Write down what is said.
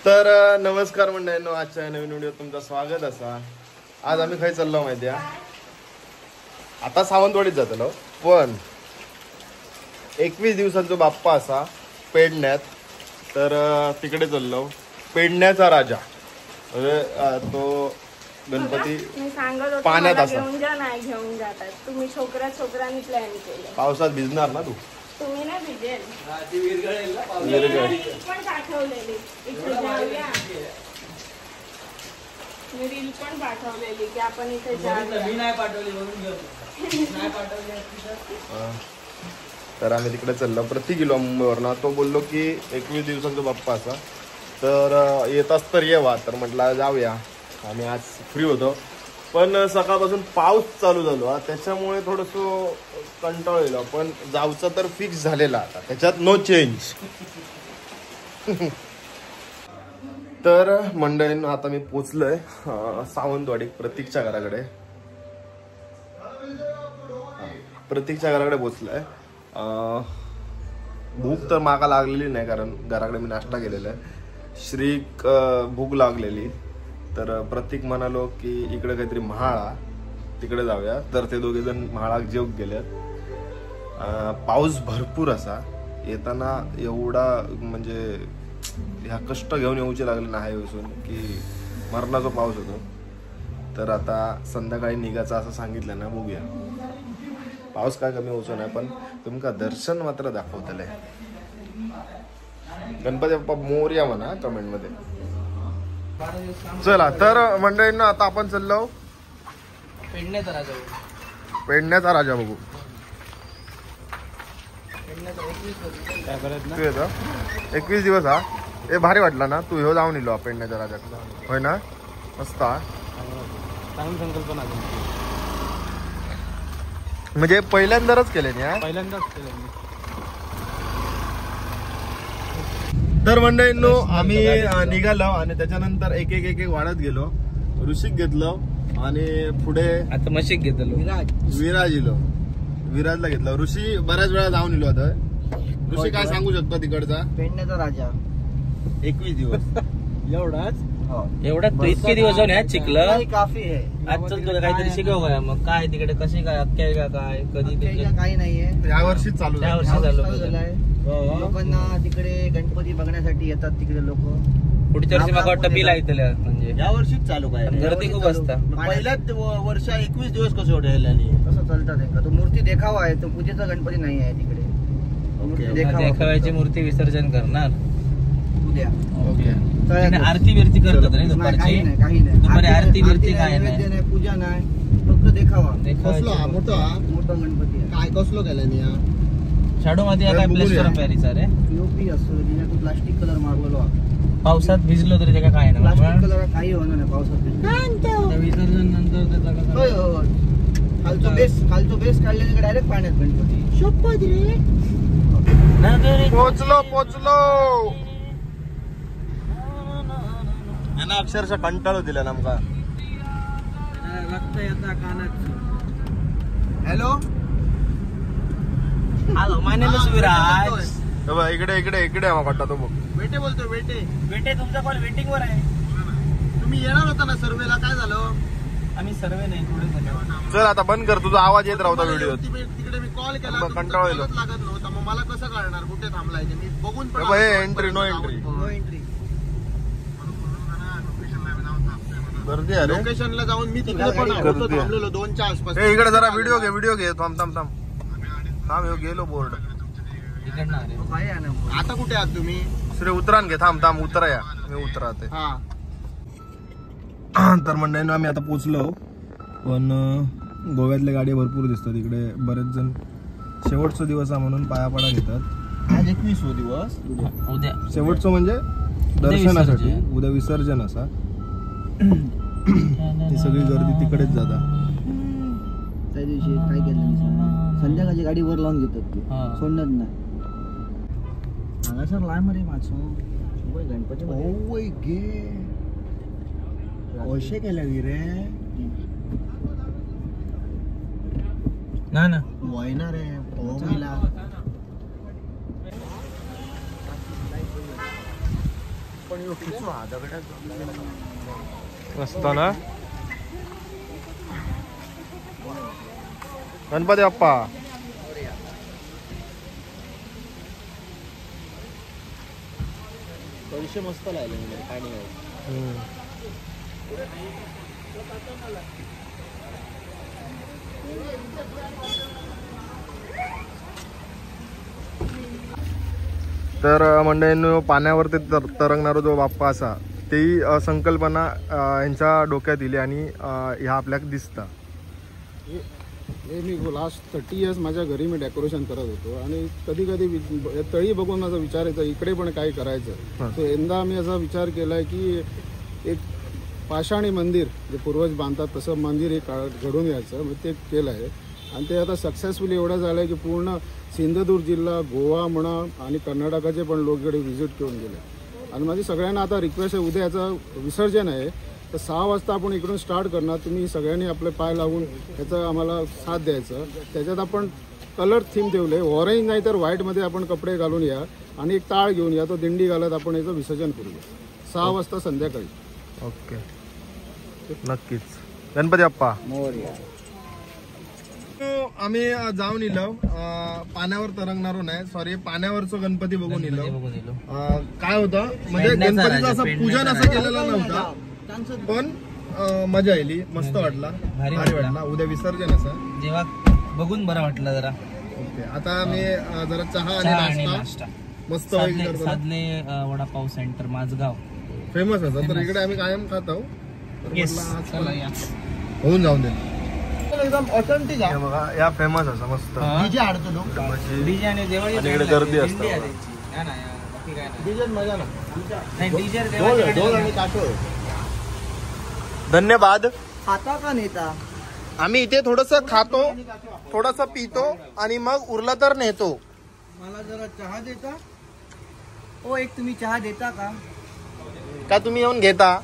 तर नमस्कार मंडळींनो, आजच्या नवीन व्हिडिओ तुमचं स्वागत असा. आज आम्ही खाई चाललो माहिती आहे, आता सावंतवाडीत जातलो, पण 21 दिवसांचा बाप्पा असा पेडण्यात. तर तिकडे चाललो. पेडण्याचा राजा म्हणजे तो गणपती पाण्यात असा. घेऊन जातात तुम्ही छोकरांनी प्लॅन केलं. पावसात भिजणार ना तू? तुम्ही ना भिजेल. पण पाठवलेली इथे जाऊया. मी रील पण पाठवलेली की आपण इथे जाऊया. तर आम्ही तिकडे चाललो. प्रति किलो मुंबईवरनं तो बोललो की 21 दिवसांचा बाप्पा असा, तर येताच तर येवा. तर म्हटलं जाऊया. आम्ही आज फ्री होतो, पण सकाळपासून पाऊस चालू झालो, त्याच्यामुळे थोडंसं कंटाळलेलो. पण जाऊचं तर फिक्स झालेला आता, त्याच्यात नो चेंज. तर मंडळींनो, आता मी पोचलोय सावंतवाडी प्रतीकच्या घराकडे. प्रतीकच्या घराकडे पोचलोय. भूक तर मागा लागलेली नाही, कारण घराकडे मी नाश्ता केलेला आहे. श्रीक भूक लागलेली, तर प्रतीक म्हणालो की इकडे काहीतरी म्हाळा, तिकडे जाऊया. तर ते दोघे जण म्हाळाक जेवून गेलेत. पाऊस भरपूर असा. येताना एवढा म्हणजे ह्या कष्ट घेऊन येऊचे लागले ना हायवेसून की मरणाचा पाऊस होतो. तर आता संध्याकाळी निघायचं असं सांगितलं ना, बघूया. पाऊस काय कमी होतो नाही, पण तुमका दर्शन मात्र दाखवतले. गणपती बाप्पा मोरया म्हणा कमेंट मध्ये. चला तर मंडळींना, आता आपण चाललो पेडण्याचा राजा. पेडण्याचा राजा बघू. 21 दिवस हा. हे भारी वाटला ना, तू ह्यो जाऊन इलो पेडण्याच्या राजाकडे, होय ना? मस्त हा. चांगली संकल्पना म्हणजे पहिल्यांदाच केले ना? पहिल्यांदाच केलं. तर मंडळींनो, आम्ही निघालो आणि त्याच्यानंतर एक एक वाढत गेलो. ऋषिक घेतलो आणि पुढे आता मशीक घेतलो. विराज इलो. विराजला घेतलं. ऋषी बऱ्याच वेळा जाऊन इलो आता. ऋषी काय सांगू शकतो तिकडचा? पेडण्याचा राजा 21 दिवस एवढा तू इतके दिवस जाऊन ह्याच शिकलं. काफी आहे. आज चल तुला काहीतरी शिकव काय. मग काय तिकडे कसे काय अख्ख्या काय कधी काही नाहीये. या वर्षीच चालू त्या वर्षी झालं. लोकांना तिकडे गणपती बघण्यासाठी येतात तिकडे लोक. पुढच्या वर्षी मला वाटतं बिल आहे त्याला. म्हणजे या वर्षीच चालू काय गर्दी खूप असता. पहिल्याच वर्ष 21 दिवस कसं कसं चालतात. तो मूर्ती देखावा आहे, तो पूजेचा गणपती नाही आहे तिकडे. देखाव्याची मूर्ती विसर्जन करणार उद्या. आरती बिरती करतात नाही दुपारची. काही नाही. दुपारी आरती बिरती काय नाही, पूजा नाही, फक्त देखावा. मोठा गणपती आहे. काय कसलो केला शाडो मध्ये काय प्लेस्टर पॅरिस रे पीओपी असतो, तिने प्लास्टिक कलर मारलेलो. पावसात भिजलो तरी त्याला काय नाही. प्लास्टिक कलर काही होणार नाही पावसात. विसर्जन नंतर खालचो बेस काढल्याने डायरेक्ट पाण्यात गणपती. पोचलो. यांना अक्षरशः कंटाळू दिला नमका. Hello hello, my name is Viraj. इकडे इकडे इकडे वाटतं तो बघ. बेटे बोलतो. बेटे तुमचा कॉल वेटिंग वर आहे. तुम्ही येणार होता ना सर्वेला, काय झालं? आम्ही सर्वे नाही थोडे. चल आता बंद कर, तुझा आवाज येत राहता व्हिडिओ. तिकडे मी कॉल केला, कंटाळा येतो. लागत नव्हता. मग मला कसं कळणार कुठे थांबलाय ते? मी बघून एंट्री नो एंट्री. गर्दी आहे रे. लोकेशनला जाऊन मी तिकडे पण थांबलेलो 2च्या आसपास. इकडे जरा व्हिडिओ घे. थांब गेलो बोर्ड. आता कुठे आहात तुम्ही? दुसरे उतरान घे. थांब उतरा या, मी उतराते. तर मंडळींनो, आम्ही आता पोचलो. पण गोव्यातल्या गाडी भरपूर दिसतात इकडे. बरेच जण शेवटचा दिवस आहे म्हणून पायापडा घेतात. आज 21 दिवस. उद्या शेवटचं म्हणजे दर्शनासाठी. उद्या विसर्जन असा. ती सगळी गर्दी तिकडेच जाता. त्या दिवशी काय केलं, संध्याकाळची गाडी वर लावून घेतात, सोडणार नाही. सर लाय मरे माझं गणपती असे केल्या रे ना वयना रे. मस्त ना गणपती बाप्पा. पैसे मस्त लागले काय नाही. तर मंडळींनो पाण्यावरती तरंगणारा जो बाप्पा असा ती संकल्पना यांच्या डोक्यात इली आणि ह्या आपल्याक दिसता. हे मी लास्ट 30 इयर्स माझ्या घरी मी डेकोरेशन करत होतो आणि कधी कधी तळी बघून माझा विचार येतो इकडे पण काय करायचं. तर यंदा मी असा विचार केलाय की एक पाषाणी मंदिर जे पूर्वज बांधतात तसं मंदिर हे घडून यायचं. मग ते केलं आहे आणि ते आता सक्सेसफुली एवढं झालं आहे की पूर्ण सिंधुदुर्ग जिल्हा, गोवा म्हणा आणि कर्नाटकाचे पण लोक इकडे व्हिजिट करून गेले. आणि माझी सगळ्यांना आता रिक्वेस्ट आहे, उद्या याचं विसर्जन आहे तर 6 वाजता आपण इकडून स्टार्ट करणार. तुम्ही सगळ्यांनी आपले पाय लावून याचं आम्हाला साथ द्यायचं. त्याच्यात आपण कलर थीम ठेवले, ऑरेंज नाही तर व्हाईटमध्ये आपण कपडे घालून या आणि एक टाळ घेऊन या. तो दिंडी घालत आपण याचं विसर्जन करूया 6 वाजता संध्याकाळी. ओके नक्कीच. गणपती बाप्पा मोरया. आम्ही जाऊन इलो पाण्यावर तरंगणारो नाही, सॉरी पाण्यावरचं गणपती बघून इलो. काय होतं म्हणजे गणपतीचं असं पूजन असं केलेलं नव्हतं पण मजा आली, मस्त वाटला, भारी वाटला. उद्या विसर्जन असं जेव्हा बघून बरं वाटलं जरा. ओके आता आम्ही जरा चहा आणि नाश्ता मस्त साधने वडापाव सेंटर माझगाव फेमस असं तर इकडे आम्ही कायम खात आहोत. होऊन जाऊन दे एकदम ऑथेंटिक आहे बघा या फेमस असं मस्त डीजे आडतो लोक. डीजे आणि देवाळी आणि इकडे गर्दी असते. डीजे मजा ना. नाही डीजे ढोल आणि कासो. धन्यवाद. खाता का नेता आम्ही इथे थोडस खातो, थोडस पितो आणि मग उरला तर नेतो. मला जरा चहा देता. ओ एक तुम्ही चहा देता का? का तुम्ही येऊन घेता?